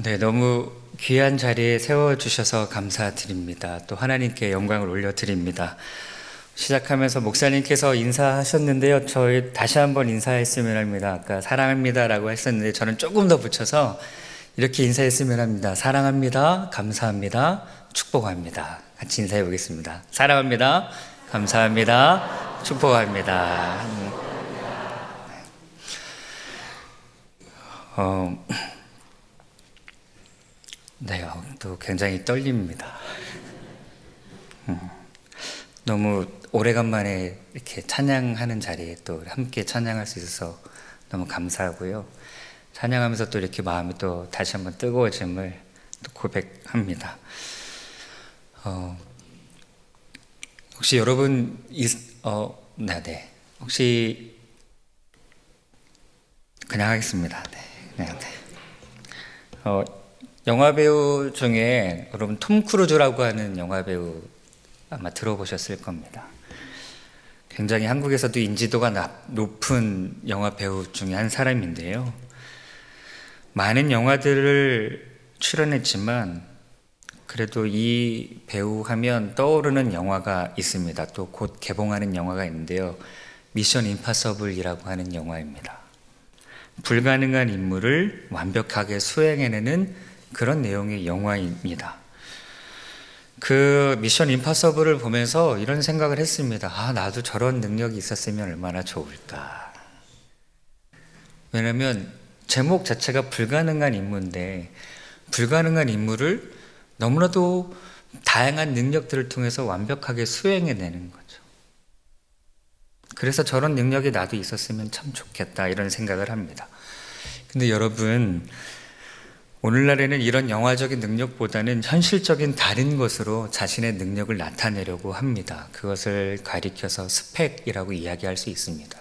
네, 너무 귀한 자리에 세워주셔서 감사드립니다. 또 하나님께 영광을 올려드립니다. 시작하면서 목사님께서 인사하셨는데요. 저희 다시 한번 인사했으면 합니다. 아까 사랑합니다라고 했었는데 저는 조금 더 붙여서 이렇게 인사했으면 합니다. 사랑합니다. 감사합니다. 축복합니다. 같이 인사해 보겠습니다. 사랑합니다. 감사합니다. 축복합니다. 네, 또 굉장히 떨립니다. 너무 오래간만에 이렇게 찬양하는 자리에 또 함께 찬양할 수 있어서 너무 감사하고요. 찬양하면서 또 이렇게 마음이 또 다시 한번 뜨거워짐을 또 고백합니다. 혹시 여러분, 네. 혹시 그냥 하겠습니다. 네, 그냥. 영화배우 중에 여러분 톰 크루즈라고 하는 영화배우 아마 들어보셨을 겁니다. 굉장히 한국에서도 인지도가 높은 영화배우 중에 한 사람인데요. 많은 영화들을 출연했지만 그래도 이 배우 하면 떠오르는 영화가 있습니다. 또 곧 개봉하는 영화가 있는데요. 미션 임파서블이라고 하는 영화입니다. 불가능한 임무를 완벽하게 수행해내는 그런 내용의 영화입니다. 그 미션 임파서블을 보면서 이런 생각을 했습니다. 나도 저런 능력이 있었으면 얼마나 좋을까. 왜냐하면 제목 자체가 불가능한 임무인데 불가능한 임무를 너무나도 다양한 능력들을 통해서 완벽하게 수행해내는 거죠. 그래서 저런 능력이 나도 있었으면 참 좋겠다 이런 생각을 합니다. 근데 여러분, 오늘날에는 이런 영화적인 능력보다는 현실적인 다른 것으로 자신의 능력을 나타내려고 합니다. 그것을 가리켜서 스펙이라고 이야기할 수 있습니다.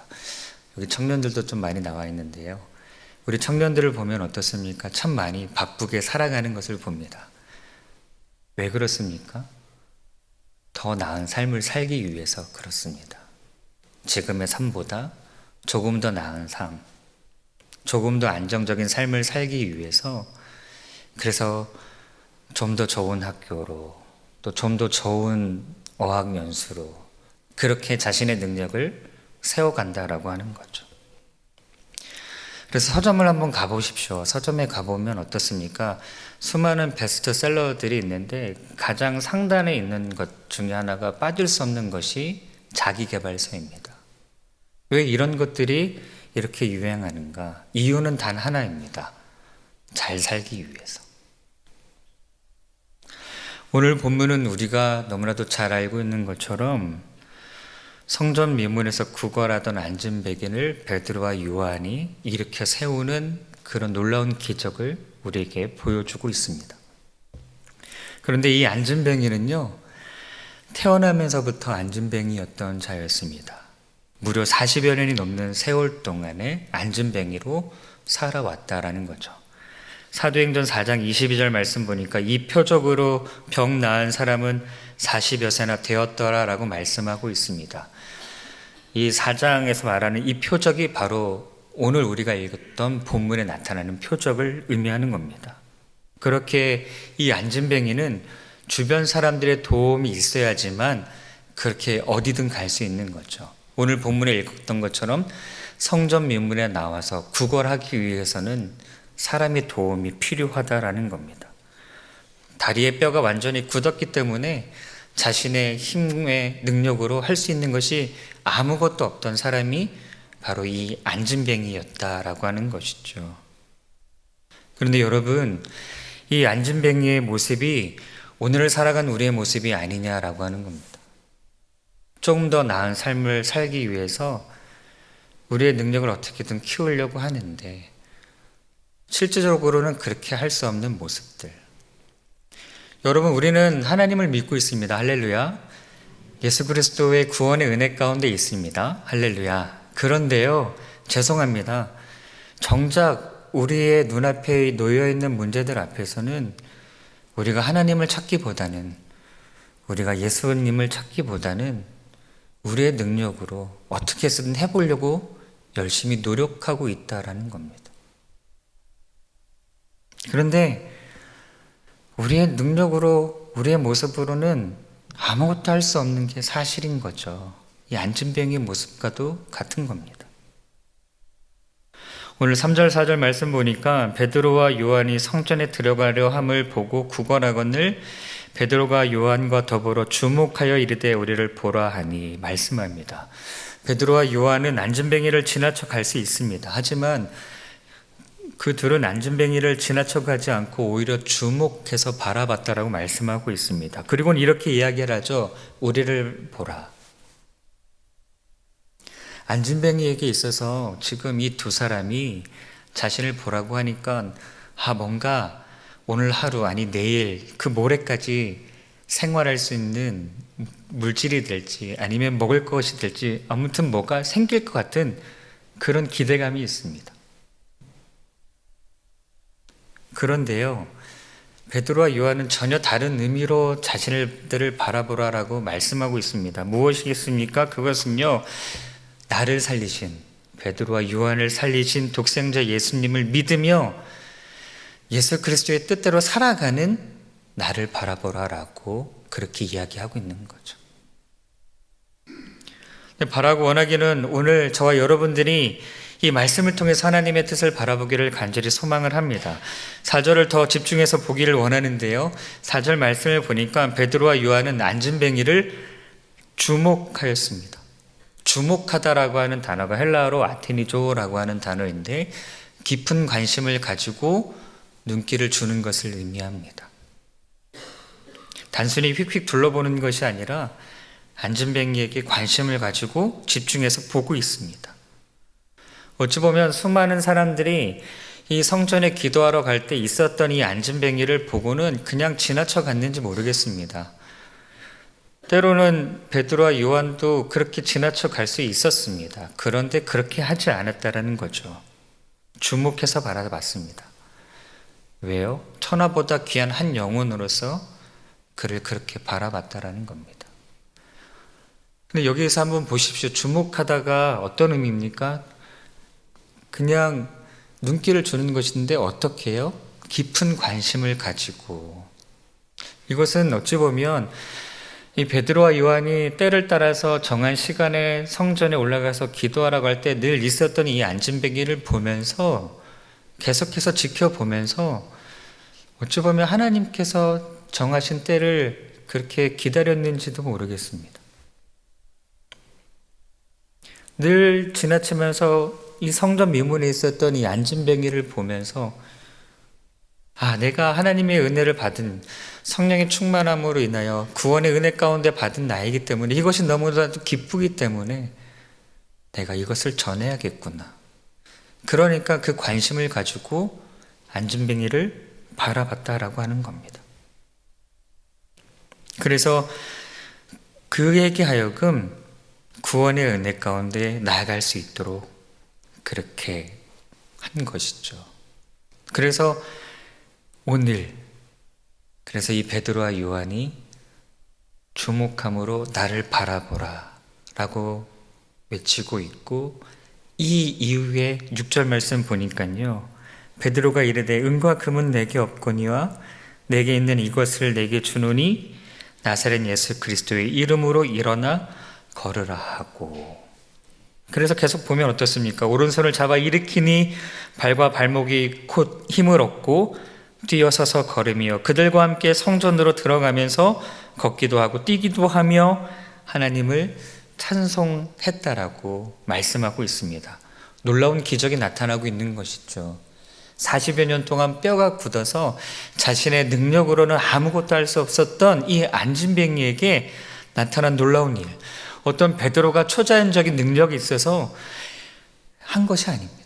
여기 청년들도 좀 많이 나와 있는데요. 우리 청년들을 보면 어떻습니까? 참 많이 바쁘게 살아가는 것을 봅니다. 왜 그렇습니까? 더 나은 삶을 살기 위해서 그렇습니다. 지금의 삶보다 조금 더 나은 삶, 조금 더 안정적인 삶을 살기 위해서, 그래서 좀 더 좋은 학교로, 또 좀 더 좋은 어학연수로 그렇게 자신의 능력을 세워간다라고 하는 거죠. 그래서 서점을 한번 가보십시오. 서점에 가보면 어떻습니까? 수많은 베스트셀러들이 있는데 가장 상단에 있는 것 중에 하나가 빠질 수 없는 것이 자기계발서입니다. 왜 이런 것들이 이렇게 유행하는가? 이유는 단 하나입니다. 잘 살기 위해서. 오늘 본문은 우리가 너무나도 잘 알고 있는 것처럼 성전 미문에서 구걸하던 안진뱅이를 베드로와 요한이 일으켜 세우는 그런 놀라운 기적을 우리에게 보여주고 있습니다. 그런데 이 안진뱅이는요, 태어나면서부터 안진뱅이였던 자였습니다. 무려 40여 년이 넘는 세월 동안에 안진뱅이로 살아왔다라는 거죠. 사도행전 4장 22절 말씀 보니까 이 표적으로 병 나은 사람은 40여 세나 되었더라라고 말씀하고 있습니다. 이 4장에서 말하는 이 표적이 바로 오늘 우리가 읽었던 본문에 나타나는 표적을 의미하는 겁니다. 그렇게 이 안진뱅이는 주변 사람들의 도움이 있어야지만 그렇게 어디든 갈 수 있는 거죠. 오늘 본문에 읽었던 것처럼 성전 미문에 나와서 구걸하기 위해서는 사람의 도움이 필요하다라는 겁니다. 다리의 뼈가 완전히 굳었기 때문에 자신의 힘의 능력으로 할 수 있는 것이 아무것도 없던 사람이 바로 이 안진뱅이였다라고 하는 것이죠. 그런데 여러분, 이 안진뱅이의 모습이 오늘을 살아간 우리의 모습이 아니냐라고 하는 겁니다. 조금 더 나은 삶을 살기 위해서 우리의 능력을 어떻게든 키우려고 하는데 실질적으로는 그렇게 할 수 없는 모습들. 여러분, 우리는 하나님을 믿고 있습니다. 할렐루야. 예수 그리스도의 구원의 은혜 가운데 있습니다. 할렐루야. 그런데요, 죄송합니다. 정작 우리의 눈앞에 놓여있는 문제들 앞에서는 우리가 하나님을 찾기보다는, 우리가 예수님을 찾기보다는 우리의 능력으로 어떻게 해서든 해보려고 열심히 노력하고 있다라는 겁니다. 그런데 우리의 능력으로, 우리의 모습으로는 아무것도 할 수 없는 게 사실인 거죠. 이 안진뱅이의 모습과도 같은 겁니다. 오늘 3절 4절 말씀 보니까 베드로와 요한이 성전에 들어가려 함을 보고 구걸하거늘 베드로가 요한과 더불어 주목하여 이르되 우리를 보라 하니 말씀합니다. 베드로와 요한은 안진뱅이를 지나쳐 갈 수 있습니다. 하지만 그 둘은 안진뱅이를 지나쳐 가지 않고 오히려 주목해서 바라봤다라고 말씀하고 있습니다. 그리고는 이렇게 이야기를 하죠. 우리를 보라. 안진뱅이에게 있어서 지금 이 두 사람이 자신을 보라고 하니까 뭔가 오늘 하루 아니 내일 그 모레까지 생활할 수 있는 물질이 될지 아니면 먹을 것이 될지 아무튼 뭐가 생길 것 같은 그런 기대감이 있습니다. 그런데요, 베드로와 요한은 전혀 다른 의미로 자신들을 바라보라라고 말씀하고 있습니다. 무엇이겠습니까? 그것은요, 나를 살리신, 베드로와 요한을 살리신 독생자 예수님을 믿으며 예수 그리스도의 뜻대로 살아가는 나를 바라보라라고 그렇게 이야기하고 있는 거죠. 바라고 원하기는 오늘 저와 여러분들이 이 말씀을 통해서 하나님의 뜻을 바라보기를 간절히 소망을 합니다. 4절을 더 집중해서 보기를 원하는데요. 4절 말씀을 보니까 베드로와 요한은 안진뱅이를 주목하였습니다. 주목하다라고 하는 단어가 헬라어로 아테니조라고 하는 단어인데 깊은 관심을 가지고 눈길을 주는 것을 의미합니다. 단순히 휙휙 둘러보는 것이 아니라 안진뱅이에게 관심을 가지고 집중해서 보고 있습니다. 어찌 보면 수많은 사람들이 이 성전에 기도하러 갈 때 있었던 이 안진뱅이를 보고는 그냥 지나쳐 갔는지 모르겠습니다. 때로는 베드로와 요한도 그렇게 지나쳐 갈 수 있었습니다. 그런데 그렇게 하지 않았다라는 거죠. 주목해서 바라봤습니다. 왜요? 천하보다 귀한 한 영혼으로서 그를 그렇게 바라봤다라는 겁니다. 근데 여기에서 한번 보십시오. 주목하다가 어떤 의미입니까? 그냥 눈길을 주는 것인데 어떻게 해요? 깊은 관심을 가지고. 이것은 어찌 보면 이 베드로와 요한이 때를 따라서 정한 시간에 성전에 올라가서 기도하라고 할 때 늘 있었던 이 안진뱅이를 보면서 계속해서 지켜보면서 어찌 보면 하나님께서 정하신 때를 그렇게 기다렸는지도 모르겠습니다. 늘 지나치면서 이 성전 미문에 있었던 이 안진뱅이를 보면서 내가 하나님의 은혜를 받은 성령의 충만함으로 인하여 구원의 은혜 가운데 받은 나이기 때문에 이것이 너무나도 기쁘기 때문에 내가 이것을 전해야겠구나. 그러니까 그 관심을 가지고 안진뱅이를 바라봤다라고 하는 겁니다. 그래서 그에게 하여금 구원의 은혜 가운데 나아갈 수 있도록 그렇게 한 것이죠. 그래서 오늘 이 베드로와 요한이 주목함으로 나를 바라보라 라고 외치고 있고, 이 이후에 6절 말씀 보니까요, 베드로가 이르되 은과 금은 내게 없거니와 내게 있는 이것을 내게 주노니 나사렛 예수 그리스도의 이름으로 일어나 걸으라 하고. 그래서 계속 보면 어떻습니까? 오른손을 잡아 일으키니 발과 발목이 곧 힘을 얻고 뛰어서서 걸으며 그들과 함께 성전으로 들어가면서 걷기도 하고 뛰기도 하며 하나님을 찬송했다라고 말씀하고 있습니다. 놀라운 기적이 나타나고 있는 것이죠. 40여 년 동안 뼈가 굳어서 자신의 능력으로는 아무것도 할 수 없었던 이 안진뱅이에게 나타난 놀라운 일, 어떤 베드로가 초자연적인 능력이 있어서 한 것이 아닙니다.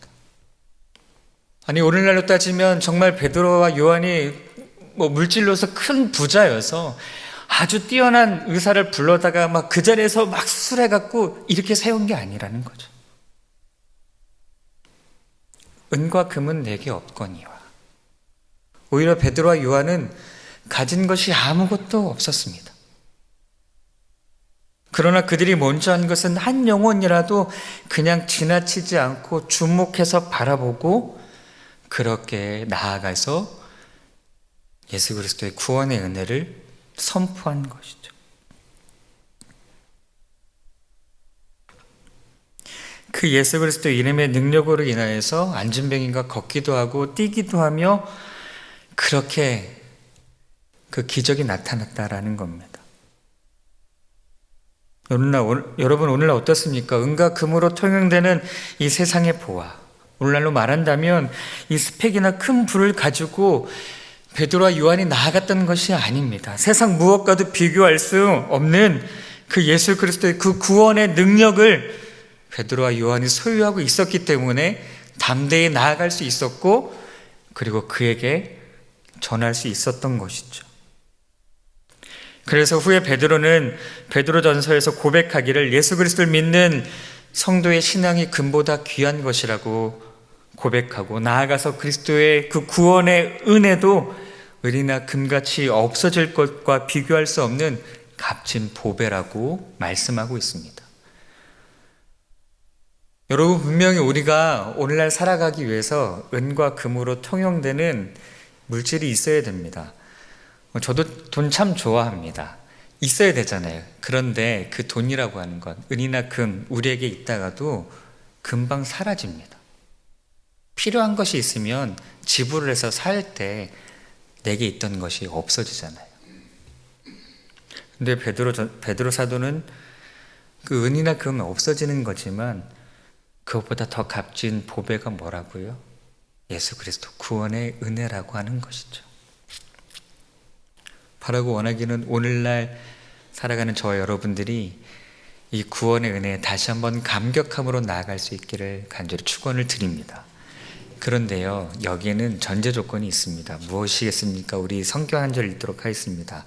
아니, 오늘날로 따지면 정말 베드로와 요한이 물질로서 큰 부자여서 아주 뛰어난 의사를 불러다가 막 그 자리에서 막 수술해갖고 이렇게 세운 게 아니라는 거죠. 은과 금은 내게 없거니와. 오히려 베드로와 요한은 가진 것이 아무것도 없었습니다. 그러나 그들이 먼저 한 것은 한 영혼이라도 그냥 지나치지 않고 주목해서 바라보고 그렇게 나아가서 예수 그리스도의 구원의 은혜를 선포한 것이죠. 그 예수 그리스도 이름의 능력으로 인하여서 안진뱅이가 걷기도 하고 뛰기도 하며 그렇게 그 기적이 나타났다라는 겁니다. 여러분 오늘날 어떻습니까? 은과 금으로 통용되는 이 세상의 보화, 오늘날로 말한다면 이 스펙이나 큰 불을 가지고 베드로와 요한이 나아갔던 것이 아닙니다. 세상 무엇과도 비교할 수 없는 그 예수 그리스도의 그 구원의 능력을 베드로와 요한이 소유하고 있었기 때문에 담대히 나아갈 수 있었고, 그리고 그에게 전할 수 있었던 것이죠. 그래서 후에 베드로는 베드로전서에서 고백하기를 예수 그리스도를 믿는 성도의 신앙이 금보다 귀한 것이라고 고백하고, 나아가서 그리스도의 그 구원의 은혜도 은이나 금같이 없어질 것과 비교할 수 없는 값진 보배라고 말씀하고 있습니다. 여러분, 분명히 우리가 오늘날 살아가기 위해서 은과 금으로 통용되는 물질이 있어야 됩니다. 저도 돈 참 좋아합니다. 있어야 되잖아요. 그런데 그 돈이라고 하는 건, 은이나 금, 우리에게 있다가도 금방 사라집니다. 필요한 것이 있으면 지불을 해서 살 때 내게 있던 것이 없어지잖아요. 근데 베드로 사도는 그 은이나 금은 없어지는 거지만 그것보다 더 값진 보배가 뭐라고요? 예수 그리스도 구원의 은혜라고 하는 것이죠. 바라고 원하기는 오늘날 살아가는 저와 여러분들이 이 구원의 은혜에 다시 한번 감격함으로 나아갈 수 있기를 간절히 축원을 드립니다. 그런데요, 여기에는 전제 조건이 있습니다. 무엇이겠습니까? 우리 성경 한 절 읽도록 하겠습니다.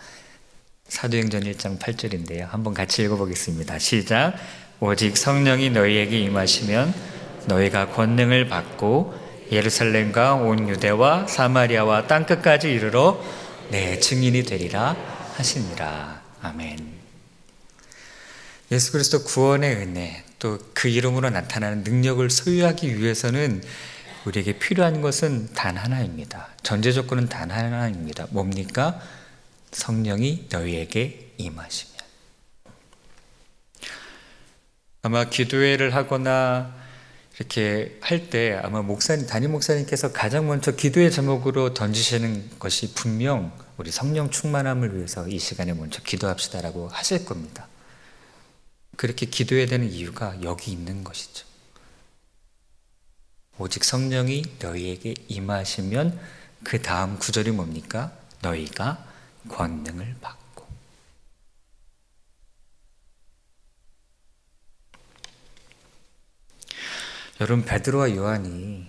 사도행전 1장 8절인데요. 한번 같이 읽어보겠습니다. 시작. 오직 성령이 너희에게 임하시면 너희가 권능을 받고 예루살렘과 온 유대와 사마리아와 땅끝까지 이르러 내 증인이 되리라 하시니라. 아멘. 예수 그리스도 구원의 은혜, 또 그 이름으로 나타나는 능력을 소유하기 위해서는 우리에게 필요한 것은 단 하나입니다. 전제 조건은 단 하나입니다. 뭡니까? 성령이 너희에게 임하시면. 아마 기도회를 하거나 이렇게 할 때 아마 담임 목사님께서 가장 먼저 기도의 제목으로 던지시는 것이 분명 우리 성령 충만함을 위해서 이 시간에 먼저 기도합시다라고 하실 겁니다. 그렇게 기도해야 되는 이유가 여기 있는 것이죠. 오직 성령이 너희에게 임하시면 그 다음 구절이 뭡니까? 너희가 권능을 받고. 여러분, 베드로와 요한이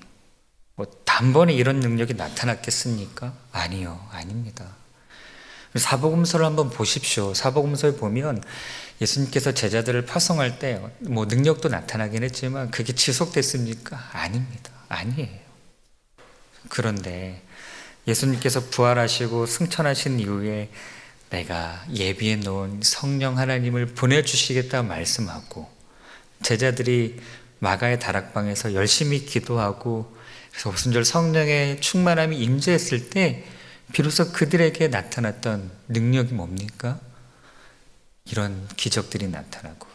단번에 이런 능력이 나타났겠습니까? 아니요, 아닙니다. 사복음서를 한번 보십시오. 사복음서에 보면 예수님께서 제자들을 파송할 때 능력도 나타나긴 했지만 그게 지속됐습니까? 아닙니다. 아니에요. 그런데 예수님께서 부활하시고 승천하신 이후에 내가 예비해 놓은 성령 하나님을 보내주시겠다 말씀하고, 제자들이 마가의 다락방에서 열심히 기도하고 그래서 오순절 성령의 충만함이 임재했을 때 비로소 그들에게 나타났던 능력이 뭡니까? 이런 기적들이 나타나고,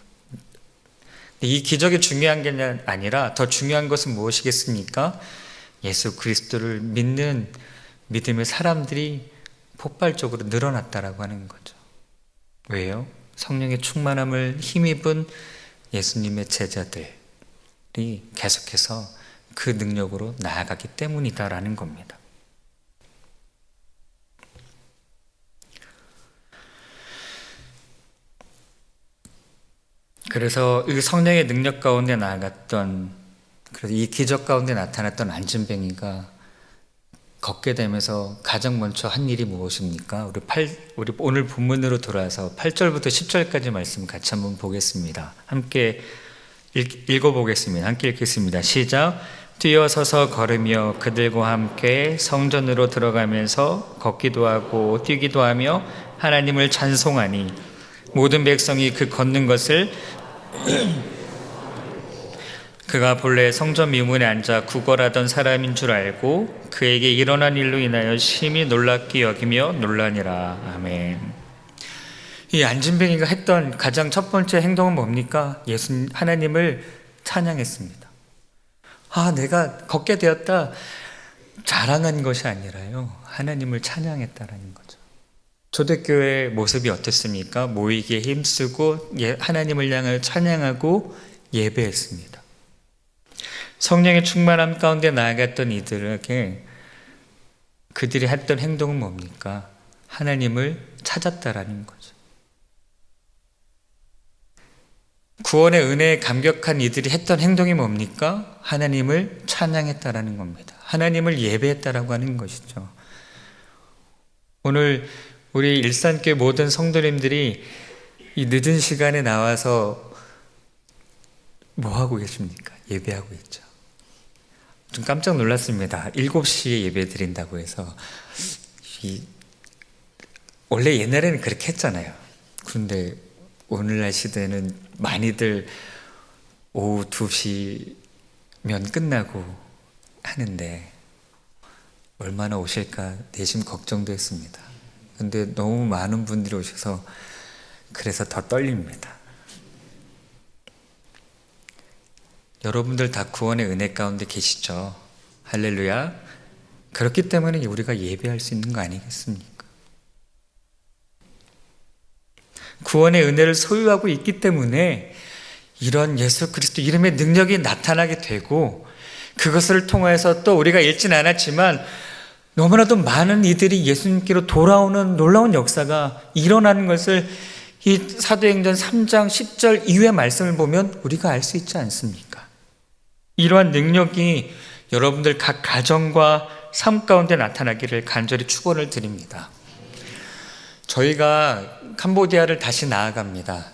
이 기적이 중요한 게 아니라 더 중요한 것은 무엇이겠습니까? 예수 그리스도를 믿는 믿음의 사람들이 폭발적으로 늘어났다라고 하는 거죠. 왜요? 성령의 충만함을 힘입은 예수님의 제자들이 계속해서 그 능력으로 나아가기 때문이다라는 겁니다. 그래서 이 성령의 능력 가운데 나아갔던, 그래서 이 기적 가운데 나타났던 안진뱅이가 걷게 되면서 가장 먼저 한 일이 무엇입니까? 우리 오늘 본문으로 돌아와서 8절부터 10절까지 말씀 같이 한번 보겠습니다. 함께 읽어보겠습니다. 함께 읽겠습니다. 시작. 뛰어서서 걸으며 그들과 함께 성전으로 들어가면서 걷기도 하고 뛰기도 하며 하나님을 찬송하니 모든 백성이 그 걷는 것을 그가 본래 성전 미문에 앉아 구걸하던 사람인 줄 알고 그에게 일어난 일로 인하여 심히 놀랍게 여기며 놀라니라. 아멘. 이 안진뱅이가 했던 가장 첫 번째 행동은 뭡니까? 하나님을 찬양했습니다. 내가 걷게 되었다, 자랑한 것이 아니라요, 하나님을 찬양했다라는 거죠. 초대교회 모습이 어땠습니까? 모이기에 힘쓰고 하나님을 향하여 찬양하고 예배했습니다. 성령의 충만함 가운데 나아갔던 이들에게 그들이 했던 행동은 뭡니까? 하나님을 찾았다라는 거죠. 구원의 은혜에 감격한 이들이 했던 행동이 뭡니까? 하나님을 찬양했다라는 겁니다. 하나님을 예배했다라고 하는 것이죠. 오늘 우리 일산교회 모든 성도님들이 이 늦은 시간에 나와서 뭐 하고 계십니까? 예배하고 있죠. 좀 깜짝 놀랐습니다. 7시에 예배 드린다고 해서. 원래 옛날에는 그렇게 했잖아요. 그런데 오늘날 시대는 많이들 오후 2시면 끝나고 하는데 얼마나 오실까 내심 걱정도 했습니다. 근데 너무 많은 분들이 오셔서 그래서 더 떨립니다. 여러분들 다 구원의 은혜 가운데 계시죠? 할렐루야. 그렇기 때문에 우리가 예배할 수 있는 거 아니겠습니까? 구원의 은혜를 소유하고 있기 때문에 이런 예수 그리스도 이름의 능력이 나타나게 되고, 그것을 통해서 또 우리가 읽진 않았지만 너무나도 많은 이들이 예수님께로 돌아오는 놀라운 역사가 일어나는 것을 이 사도행전 3장 10절 이후의 말씀을 보면 우리가 알 수 있지 않습니까? 이러한 능력이 여러분들 각 가정과 삶 가운데 나타나기를 간절히 축원을 드립니다. 저희가 캄보디아를 다시 나아갑니다.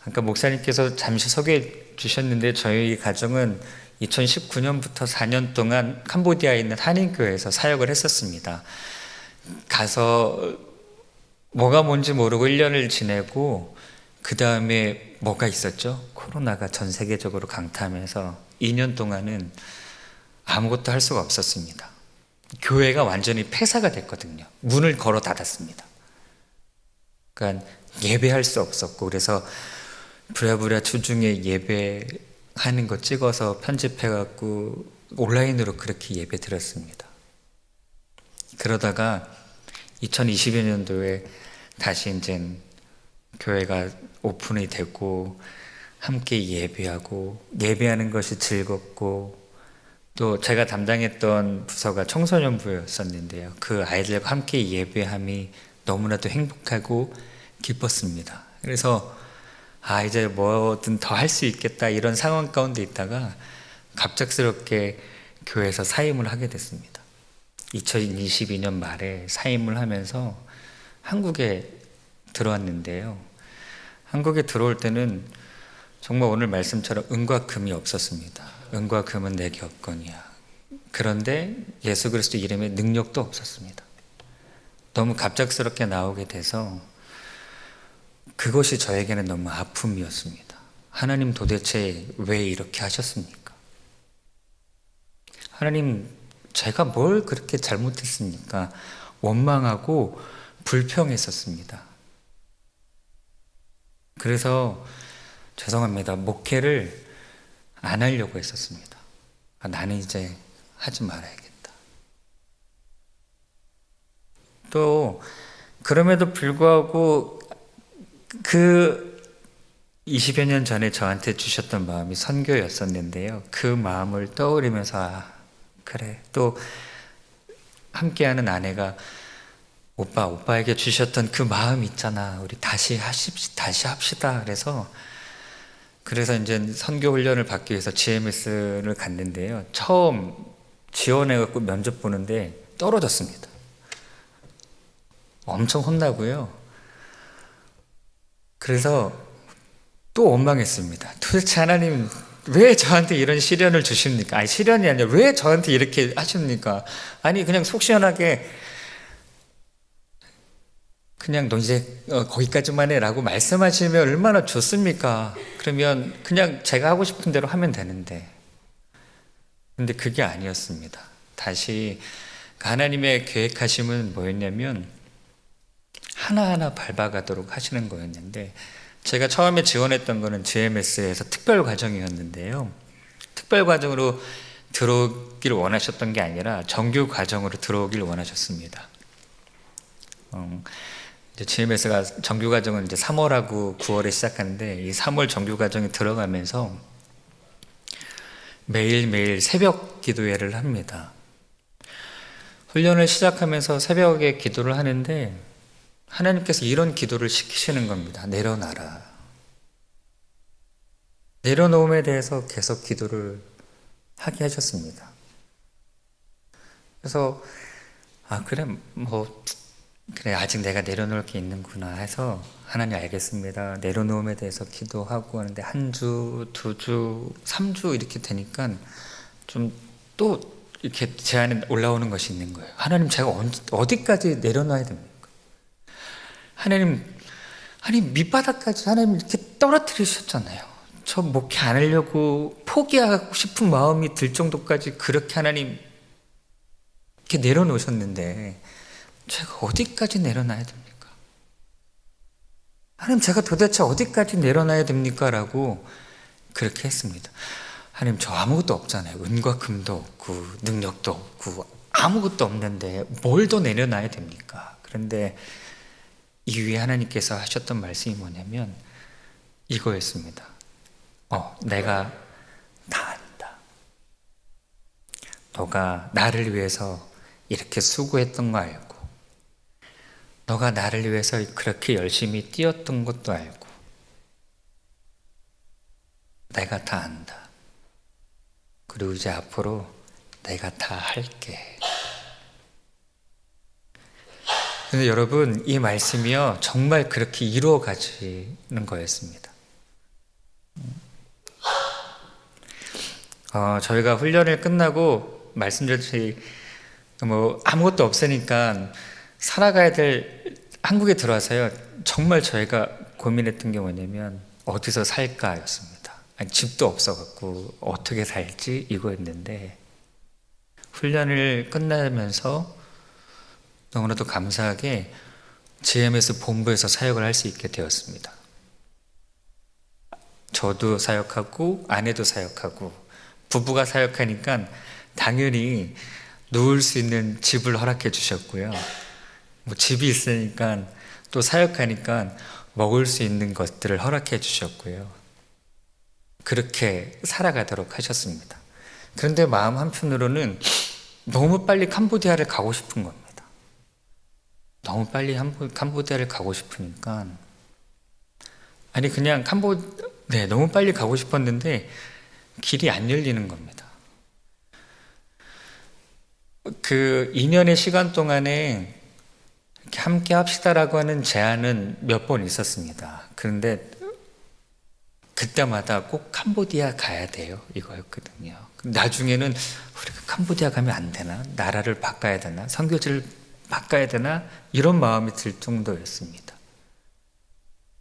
아까 목사님께서 잠시 소개해 주셨는데 저희 가정은 2019년부터 4년 동안 캄보디아에 있는 한인교회에서 사역을 했었습니다. 가서 뭐가 뭔지 모르고 1년을 지내고, 그 다음에 뭐가 있었죠? 코로나가 전 세계적으로 강타하면서 2년 동안은 아무것도 할 수가 없었습니다. 교회가 완전히 폐사가 됐거든요. 문을 걸어 닫았습니다. 그러니까 예배할 수 없었고, 그래서 부랴부랴 주중에 예배하는 거 찍어서 편집해갖고 온라인으로 그렇게 예배 드렸습니다. 그러다가 2020년도에 다시 이제 교회가 오픈이 되고 함께 예배하고, 예배하는 것이 즐겁고, 또 제가 담당했던 부서가 청소년부였었는데요. 그 아이들과 함께 예배함이 너무나도 행복하고 기뻤습니다. 그래서 이제 뭐든 더 할 수 있겠다 이런 상황 가운데 있다가 갑작스럽게 교회에서 사임을 하게 됐습니다. 2022년 말에 사임을 하면서 한국에 들어왔는데요. 한국에 들어올 때는 정말 오늘 말씀처럼 은과 금이 없었습니다. 은과 금은 내게 없거니와. 그런데 예수 그리스도 이름의 능력도 없었습니다. 너무 갑작스럽게 나오게 돼서 그것이 저에게는 너무 아픔이었습니다. 하나님 도대체 왜 이렇게 하셨습니까? 하나님, 제가 뭘 그렇게 잘못했습니까? 원망하고 불평했었습니다. 그래서 죄송합니다. 목회를 안 하려고 했었습니다. 나는 이제 하지 말아야겠다. 또 그럼에도 불구하고 그 20여 년 전에 저한테 주셨던 마음이 선교였었는데요. 그 마음을 떠올리면서 그래, 또 함께하는 아내가 오빠에게 주셨던 그 마음 있잖아, 우리 다시 합시다. 그래서 이제 선교 훈련을 받기 위해서 GMS를 갔는데요. 처음 지원해갖고 면접 보는데 떨어졌습니다. 엄청 혼나고요. 그래서 또 원망했습니다. 도대체 하나님 왜 저한테 이런 시련을 주십니까? 시련이 아니라 왜 저한테 이렇게 하십니까? 그냥 속 시원하게 그냥 너 이제 거기까지만 해라고 말씀하시면 얼마나 좋습니까? 그러면 그냥 제가 하고 싶은 대로 하면 되는데 근데 그게 아니었습니다. 다시 하나님의 계획하심은 뭐였냐면 하나하나 밟아가도록 하시는 거였는데, 제가 처음에 지원했던 거는 GMS에서 특별 과정이었는데요. 특별 과정으로 들어오길 원하셨던 게 아니라 정규 과정으로 들어오길 원하셨습니다. 이제 GMS가 정규 과정은 이제 3월하고 9월에 시작하는데, 이 3월 정규 과정에 들어가면서 매일매일 새벽 기도회를 합니다. 훈련을 시작하면서 새벽에 기도를 하는데 하나님께서 이런 기도를 시키시는 겁니다. 내려놔라. 내려놓음에 대해서 계속 기도를 하게 하셨습니다. 그래서 그래 아직 내가 내려놓을 게 있는구나 해서, 하나님 알겠습니다. 내려놓음에 대해서 기도하고 하는데 한 주, 두 주, 3주 이렇게 되니까 좀 또 이렇게 제 안에 올라오는 것이 있는 거예요. 하나님, 제가 어디까지 내려놔야 됩니까? 하나님 밑바닥까지 하나님 이렇게 떨어뜨리셨잖아요. 저 목회 안 하려고 포기하고 싶은 마음이 들 정도까지 그렇게 하나님 이렇게 내려놓으셨는데 제가 어디까지 내려놔야 됩니까? 하나님, 제가 도대체 어디까지 내려놔야 됩니까? 라고 그렇게 했습니다. 하나님, 저 아무것도 없잖아요. 은과 금도 없고 능력도 없고 아무것도 없는데 뭘 더 내려놔야 됩니까? 그런데 이 위에 하나님께서 하셨던 말씀이 뭐냐면 이거였습니다. 내가 다 안다. 너가 나를 위해서 이렇게 수고했던 거 알고, 너가 나를 위해서 그렇게 열심히 뛰었던 것도 알고, 내가 다 안다. 그리고 이제 앞으로 내가 다 할게. 근데 여러분, 이 말씀이요 정말 그렇게 이루어가지는 거였습니다. 저희가 훈련을 끝나고 말씀드렸듯이 아무것도 없으니까 살아가야 될 한국에 들어와서요, 정말 저희가 고민했던 게 뭐냐면 어디서 살까였습니다. 집도 없어갖고 어떻게 살지 이거였는데, 훈련을 끝나면서 너무나도 감사하게 GMS 본부에서 사역을 할 수 있게 되었습니다. 저도 사역하고 아내도 사역하고 부부가 사역하니까 당연히 누울 수 있는 집을 허락해 주셨고요. 집이 있으니까 또 사역하니까 먹을 수 있는 것들을 허락해 주셨고요. 그렇게 살아가도록 하셨습니다. 그런데 마음 한편으로는 너무 빨리 캄보디아를 가고 싶은 겁니다. 너무 빨리 캄보디아를 가고 싶으니까, 그냥 너무 빨리 가고 싶었는데 길이 안 열리는 겁니다. 그 2년의 시간 동안에 함께 합시다라고 하는 제안은 몇 번 있었습니다. 그런데 그때마다 꼭 캄보디아 가야 돼요 이거였거든요. 나중에는 우리가 캄보디아 가면 안 되나? 나라를 바꿔야 되나? 선교지를 바꿔야 되나? 이런 마음이 들 정도였습니다.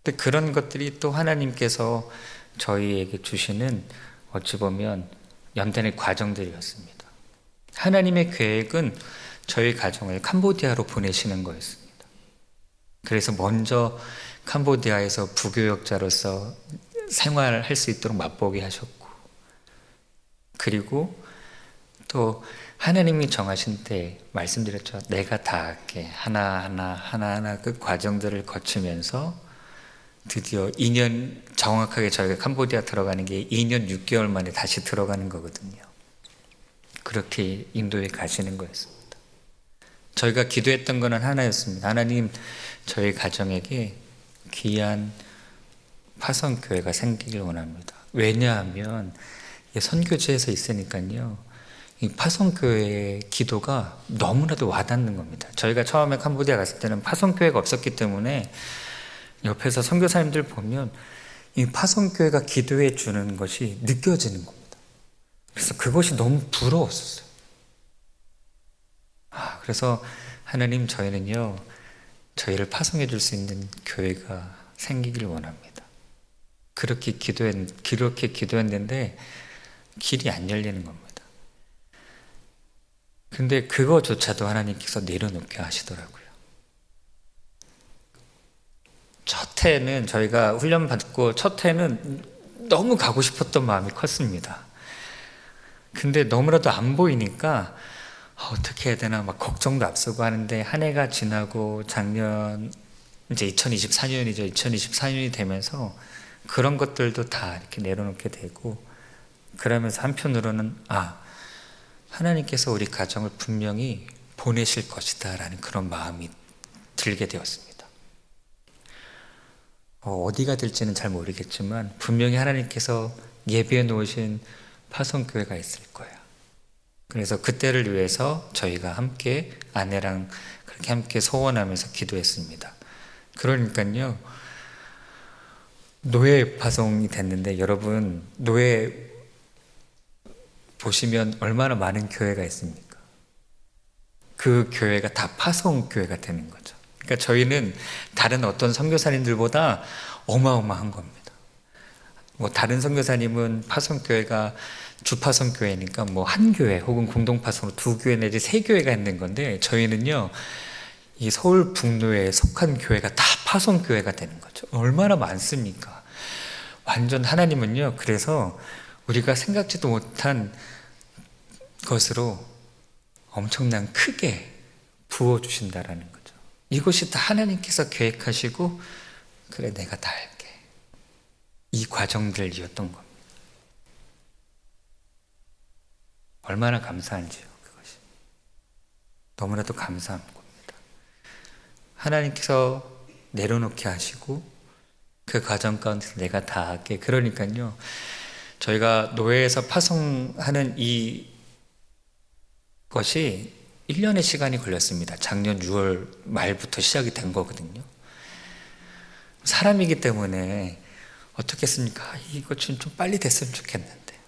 근데 그런 것들이 또 하나님께서 저희에게 주시는 어찌 보면 연단의 과정들이었습니다. 하나님의 계획은 저희 가정을 캄보디아로 보내시는 거였습니다. 그래서 먼저 캄보디아에서 부교역자로서 생활할 수 있도록 맛보게 하셨고, 그리고 또 하나님이 정하신 때 말씀드렸죠. 내가 다 할게. 하나하나 그 과정들을 거치면서 드디어 2년, 정확하게 저희가 캄보디아 들어가는 게 2년 6개월 만에 다시 들어가는 거거든요. 그렇게 인도에 가시는 거였습니다. 저희가 기도했던 거는 하나였습니다. 하나님, 저희 가정에게 귀한 파송교회가 생기길 원합니다. 왜냐하면 선교지에서 있으니까요, 이 파송교회의 기도가 너무나도 와닿는 겁니다. 저희가 처음에 캄보디아 갔을 때는 파송교회가 없었기 때문에 옆에서 선교사님들 보면 이 파송교회가 기도해 주는 것이 느껴지는 겁니다. 그래서 그것이 너무 부러웠었어요. 그래서 하나님, 저희는요 저희를 파송해 줄 수 있는 교회가 생기길 원합니다. 그렇게 기도했는데 길이 안 열리는 겁니다. 근데 그거조차도 하나님께서 내려놓게 하시더라고요. 첫 해는 저희가 훈련 받고 첫 해는 너무 가고 싶었던 마음이 컸습니다. 근데 너무나도 안 보이니까 어떻게 해야 되나 막 걱정도 앞서고 하는데, 한 해가 지나고 작년 이제 2024년이죠. 2024년이 되면서 그런 것들도 다 이렇게 내려놓게 되고, 그러면서 한편으로는 하나님께서 우리 가정을 분명히 보내실 것이다 라는 그런 마음이 들게 되었습니다. 어디가 될지는 잘 모르겠지만 분명히 하나님께서 예비해 놓으신 파송교회가 있을 거예요. 그래서 그때를 위해서 저희가 함께 아내랑 그렇게 함께 소원하면서 기도했습니다. 그러니까요, 노예 파송이 됐는데, 여러분 노예 보시면 얼마나 많은 교회가 있습니까? 그 교회가 다 파송교회가 되는 거죠. 그러니까 저희는 다른 어떤 선교사님들보다 어마어마한 겁니다. 다른 선교사님은 파송교회가 주파송교회니까 한 교회 혹은 공동파송으로 2교회 내지 3교회가 있는 건데, 저희는요 이 서울 북로에 속한 교회가 다 파송교회가 되는 거죠. 얼마나 많습니까? 완전 하나님은요, 그래서 우리가 생각지도 못한 것으로 엄청난 크게 부어주신다라는 거죠. 이것이 다 하나님께서 계획하시고, 그래 내가 다 할게, 이 과정들이었던 겁니다. 얼마나 감사한지요. 그것이 너무나도 감사한 겁니다. 하나님께서 내려놓게 하시고 그 과정 가운데서 내가 다 할게. 그러니까요, 저희가 노예에서 파송하는 이 것이 1년의 시간이 걸렸습니다. 작년 6월 말부터 시작이 된 거거든요. 사람이기 때문에 어떻겠습니까? 이거 좀 빨리 됐으면 좋겠는데,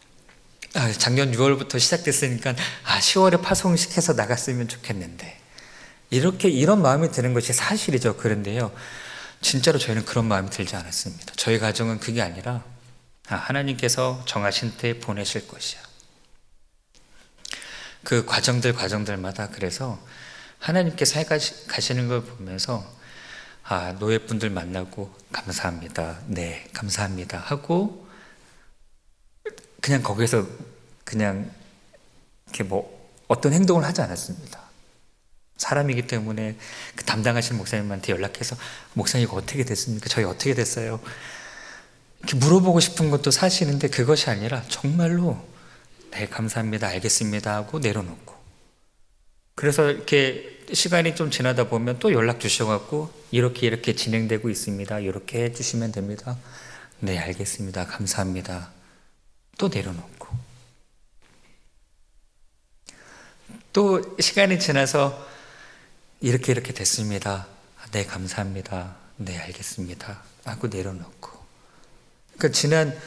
작년 6월부터 시작됐으니까 10월에 파송시켜서 나갔으면 좋겠는데, 이런 마음이 드는 것이 사실이죠. 그런데요, 진짜로 저희는 그런 마음이 들지 않았습니다. 저희 가정은 그게 아니라 하나님께서 정하신 때 보내실 것이야. 그 과정들마다 그래서 하나님께서 가시는 걸 보면서 노예분들 만나고 감사합니다, 네 감사합니다 하고, 그냥 거기서 그냥 이렇게 어떤 행동을 하지 않았습니다. 사람이기 때문에 그 담당하시는 목사님한테 연락해서 목사님 이거 어떻게 됐습니까? 저희 어떻게 됐어요? 이렇게 물어보고 싶은 것도 사실인데, 그것이 아니라 정말로 네 감사합니다, 알겠습니다 하고 내려놓고, 그래서 이렇게 시간이 좀 지나다 보면 또 연락 주셔갖고 이렇게 진행되고 있습니다, 이렇게 해주시면 됩니다, 네 알겠습니다, 감사합니다, 또 내려놓고, 또 시간이 지나서 이렇게 됐습니다, 네 감사합니다, 네 알겠습니다 하고 내려놓고. 그러니까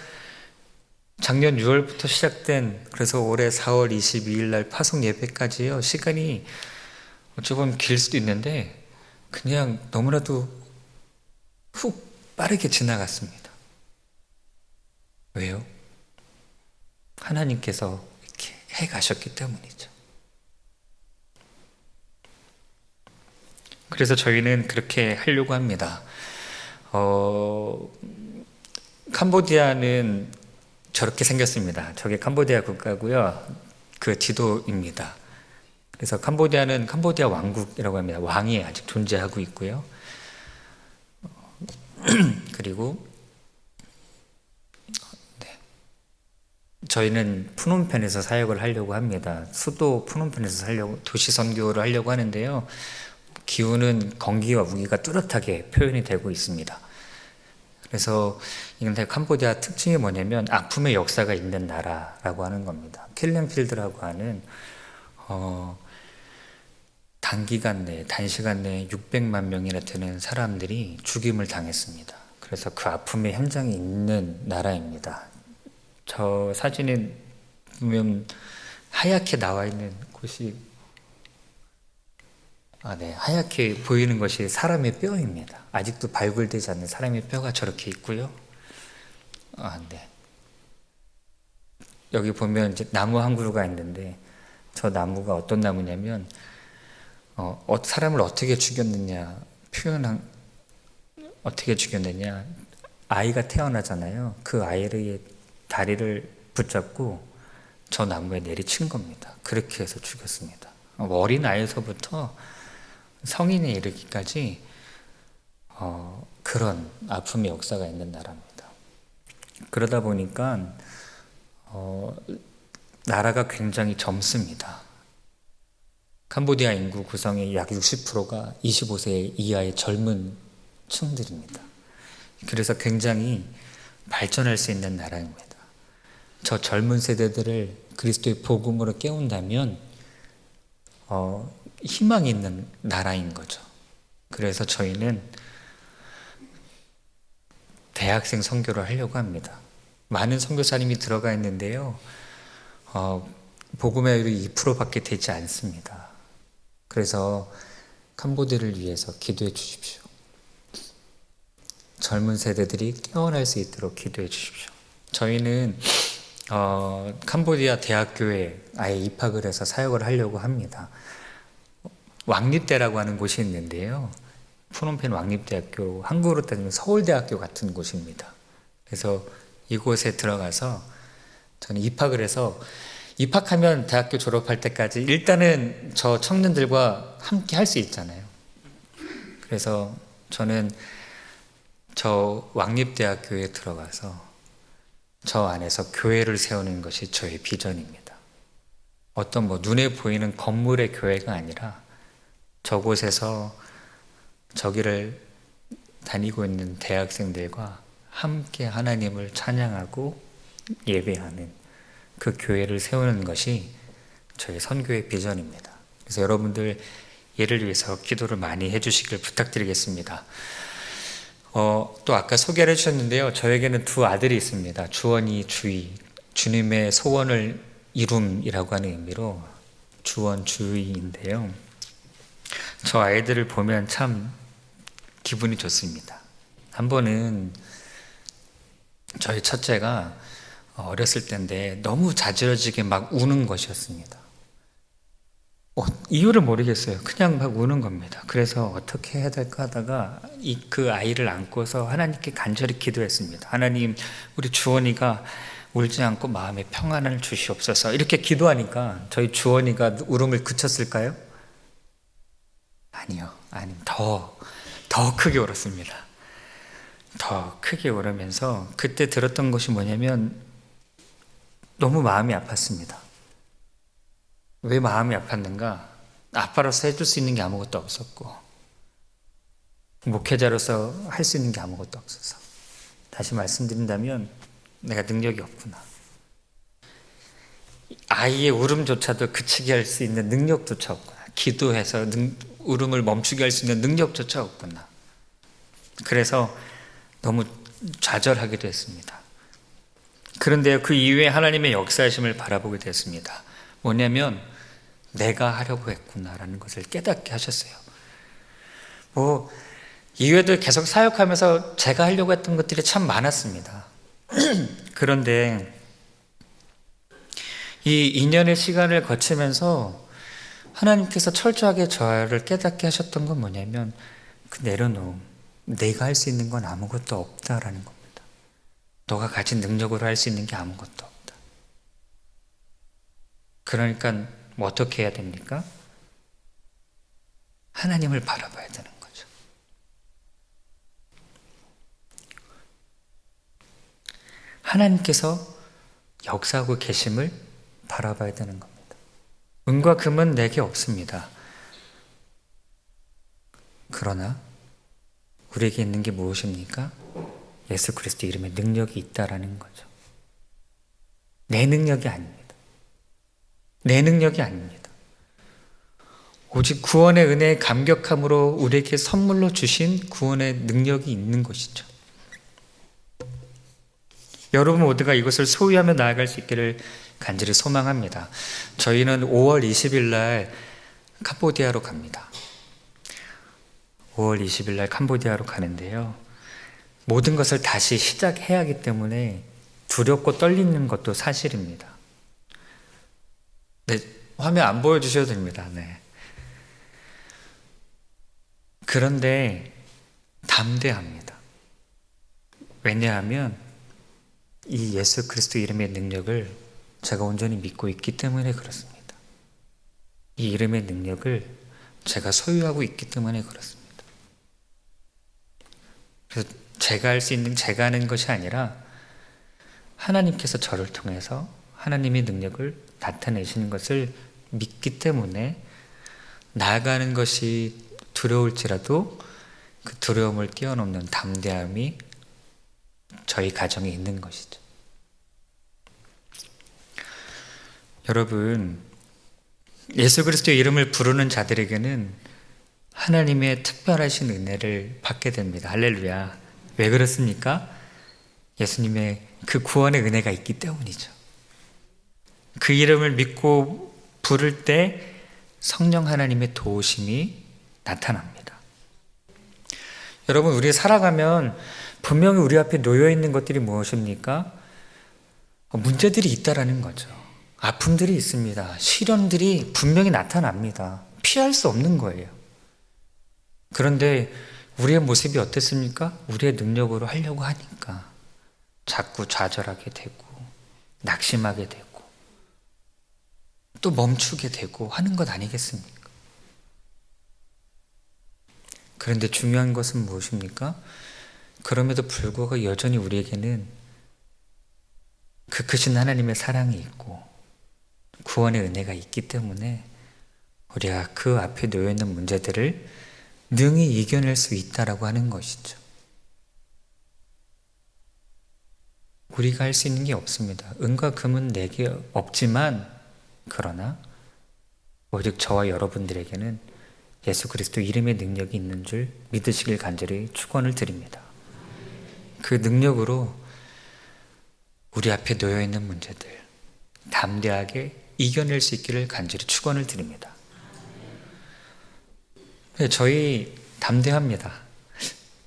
작년 6월부터 시작된, 그래서 올해 4월 22일 날 파송 예배까지요, 시간이 조금 길 수도 있는데 그냥 너무나도 훅 빠르게 지나갔습니다. 왜요? 하나님께서 이렇게 해가셨기 때문이죠. 그래서 저희는 그렇게 하려고 합니다. 캄보디아는 저렇게 생겼습니다. 저게 캄보디아 국가고요. 그 지도입니다. 그래서 캄보디아는 캄보디아 왕국이라고 합니다. 왕이 아직 존재하고 있고요. 그리고 저희는 푸놈펜에서 사역을 하려고 합니다. 수도 푸놈펜에서 도시 선교를 하려고 하는데요, 기후는 건기와 우기가 뚜렷하게 표현이 되고 있습니다. 그래서 이런데 캄보디아 특징이 뭐냐면 아픔의 역사가 있는 나라라고 하는 겁니다. 킬렌필드라고 하는 단시간 내에 600만 명이나 되는 사람들이 죽임을 당했습니다. 그래서 그 아픔의 현장이 있는 나라입니다. 저 사진에 보면 하얗게 나와 있는 곳이 하얗게 보이는 것이 사람의 뼈입니다. 아직도 발굴되지 않는 사람의 뼈가 저렇게 있고요. 여기 보면 이제 나무 한 그루가 있는데 저 나무가 어떤 나무냐면 사람을 어떻게 죽였느냐 어떻게 죽였느냐, 아이가 태어나잖아요. 그 아이의 다리를 붙잡고 저 나무에 내리친 겁니다. 그렇게 해서 죽였습니다. 어린 아이에서부터 성인에 이르기까지 그런 아픔의 역사가 있는 나라입니다. 그러다 보니까 나라가 굉장히 젊습니다. 캄보디아 인구 구성의 약 60%가 25세 이하의 젊은 층들입니다. 그래서 굉장히 발전할 수 있는 나라입니다. 저 젊은 세대들을 그리스도의 복음으로 깨운다면 희망이 있는 나라인 거죠. 그래서 저희는 대학생 선교를 하려고 합니다. 많은 선교사님이 들어가 있는데요. 복음의 아이도 2%밖에 되지 않습니다. 그래서 캄보디아를 위해서 기도해 주십시오. 젊은 세대들이 깨어날 수 있도록 기도해 주십시오. 저희는 캄보디아 대학교에 아예 입학을 해서 사역을 하려고 합니다. 왕립대라고 하는 곳이 있는데요. 푸놈펜 왕립대학교, 한국으로 따지면 서울대학교 같은 곳입니다. 그래서 이곳에 들어가서 저는 입학을 해서, 입학하면 대학교 졸업할 때까지 일단은 저 청년들과 함께 할 수 있잖아요. 그래서 저는 저 왕립대학교에 들어가서 저 안에서 교회를 세우는 것이 저의 비전입니다. 어떤 눈에 보이는 건물의 교회가 아니라 저곳에서 저기를 다니고 있는 대학생들과 함께 하나님을 찬양하고 예배하는 그 교회를 세우는 것이 저희 선교의 비전입니다. 그래서 여러분들 예를 위해서 기도를 많이 해주시길 부탁드리겠습니다. 또 아까 소개를 해주셨는데요. 저에게는 두 아들이 있습니다. 주원이, 주희. 주님의 소원을 이룸이라고 하는 의미로 주원, 주희인데요. 저 아이들을 보면 참 기분이 좋습니다. 한 번은 저희 첫째가 어렸을 때인데 너무 자지러지게 막 우는 것이었습니다. 이유를 모르겠어요. 그냥 막 우는 겁니다. 그래서 어떻게 해야 될까 하다가 그 아이를 안고서 하나님께 간절히 기도했습니다. 하나님, 우리 주원이가 울지 않고 마음의 평안을 주시옵소서. 이렇게 기도하니까 저희 주원이가 울음을 그쳤을까요? 아니요. 더 크게 울었습니다. 더 크게 울으면서 그때 들었던 것이 뭐냐면 너무 마음이 아팠습니다. 왜 마음이 아팠는가? 아빠로서 해줄 수 있는 게 아무것도 없었고 목회자로서 할 수 있는 게 아무것도 없어서, 다시 말씀드린다면 내가 능력이 없구나. 아이의 울음조차도 그치게 할 수 있는 능력조차 없구나. 기도해서 울음을 멈추게 할 수 있는 능력조차 없구나. 그래서 너무 좌절하기도 했습니다. 그런데 그 이후에 하나님의 역사하심을 바라보게 됐습니다. 뭐냐면 내가 하려고 했구나라는 것을 깨닫게 하셨어요. 이후에도 계속 사역하면서 제가 하려고 했던 것들이 참 많았습니다. 그런데 이 2년의 시간을 거치면서 하나님께서 철저하게 저를 깨닫게 하셨던 건 뭐냐면 그 내려놓음, 내가 할 수 있는 건 아무것도 없다라는 겁니다. 너가 가진 능력으로 할 수 있는 게 아무것도 없다. 그러니까 어떻게 해야 됩니까? 하나님을 바라봐야 되는 거죠. 하나님께서 역사하고 계심을 바라봐야 되는 겁니다. 은과 금은 내게 없습니다. 그러나 우리에게 있는 게 무엇입니까? 예수 그리스도 이름에 능력이 있다라는 거죠. 내 능력이 아닙니다. 내 능력이 아닙니다. 오직 구원의 은혜의 감격함으로 우리에게 선물로 주신 구원의 능력이 있는 것이죠. 여러분 모두가 이것을 소유하며 나아갈 수 있기를 간절히 소망합니다. 저희는 5월 20일 날 캄보디아로 갑니다. 5월 20일 날 캄보디아로 가는데요. 모든 것을 다시 시작해야 하기 때문에 두렵고 떨리는 것도 사실입니다. 네, 화면 안 보여주셔도 됩니다. 네. 그런데 담대합니다. 왜냐하면 이 예수 그리스도 이름의 능력을 제가 온전히 믿고 있기 때문에 그렇습니다. 이 이름의 능력을 제가 소유하고 있기 때문에 그렇습니다. 그래서 제가 할 수 있는 제가 하는 것이 아니라 하나님께서 저를 통해서 하나님의 능력을 나타내시는 것을 믿기 때문에 나아가는 것이 두려울지라도 그 두려움을 뛰어넘는 담대함이 저희 가정에 있는 것이죠. 여러분, 예수 그리스도의 이름을 부르는 자들에게는 하나님의 특별하신 은혜를 받게 됩니다. 할렐루야. 왜 그렇습니까? 예수님의 그 구원의 은혜가 있기 때문이죠. 그 이름을 믿고 부를 때 성령 하나님의 도우심이 나타납니다. 여러분, 우리 살아가면 분명히 우리 앞에 놓여 있는 것들이 무엇입니까? 문제들이 있다라는 거죠. 아픔들이 있습니다. 시련들이 분명히 나타납니다. 피할 수 없는 거예요. 그런데 우리의 모습이 어땠습니까? 우리의 능력으로 하려고 하니까 자꾸 좌절하게 되고 낙심하게 되고 또 멈추게 되고 하는 것 아니겠습니까? 그런데 중요한 것은 무엇입니까? 그럼에도 불구하고 여전히 우리에게는 그 크신 하나님의 사랑이 있고 구원의 은혜가 있기 때문에 우리가 그 앞에 놓여있는 문제들을 능히 이겨낼 수 있다라고 하는 것이죠. 우리가 할 수 있는 게 없습니다. 은과 금은 내게 없지만 그러나 오직 저와 여러분들에게는 예수 그리스도 이름의 능력이 있는 줄 믿으시길 간절히 축원을 드립니다. 그 능력으로 우리 앞에 놓여있는 문제들 담대하게 이겨낼 수 있기를 간절히 축원을 드립니다. 저희 담대합니다.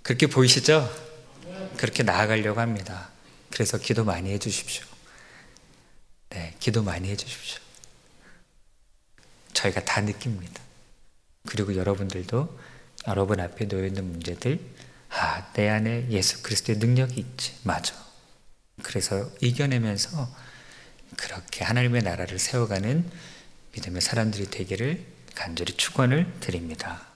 그렇게 보이시죠? 그렇게 나아가려고 합니다. 그래서 기도 많이 해주십시오. 네, 기도 많이 해주십시오. 저희가 다 느낍니다. 그리고 여러분들도 여러분 앞에 놓여있는 문제들, 내 안에 예수 그리스도의 능력이 있지. 맞아. 그래서 이겨내면서 그렇게 하나님의 나라를 세워가는 믿음의 사람들이 되기를 간절히 축원을 드립니다.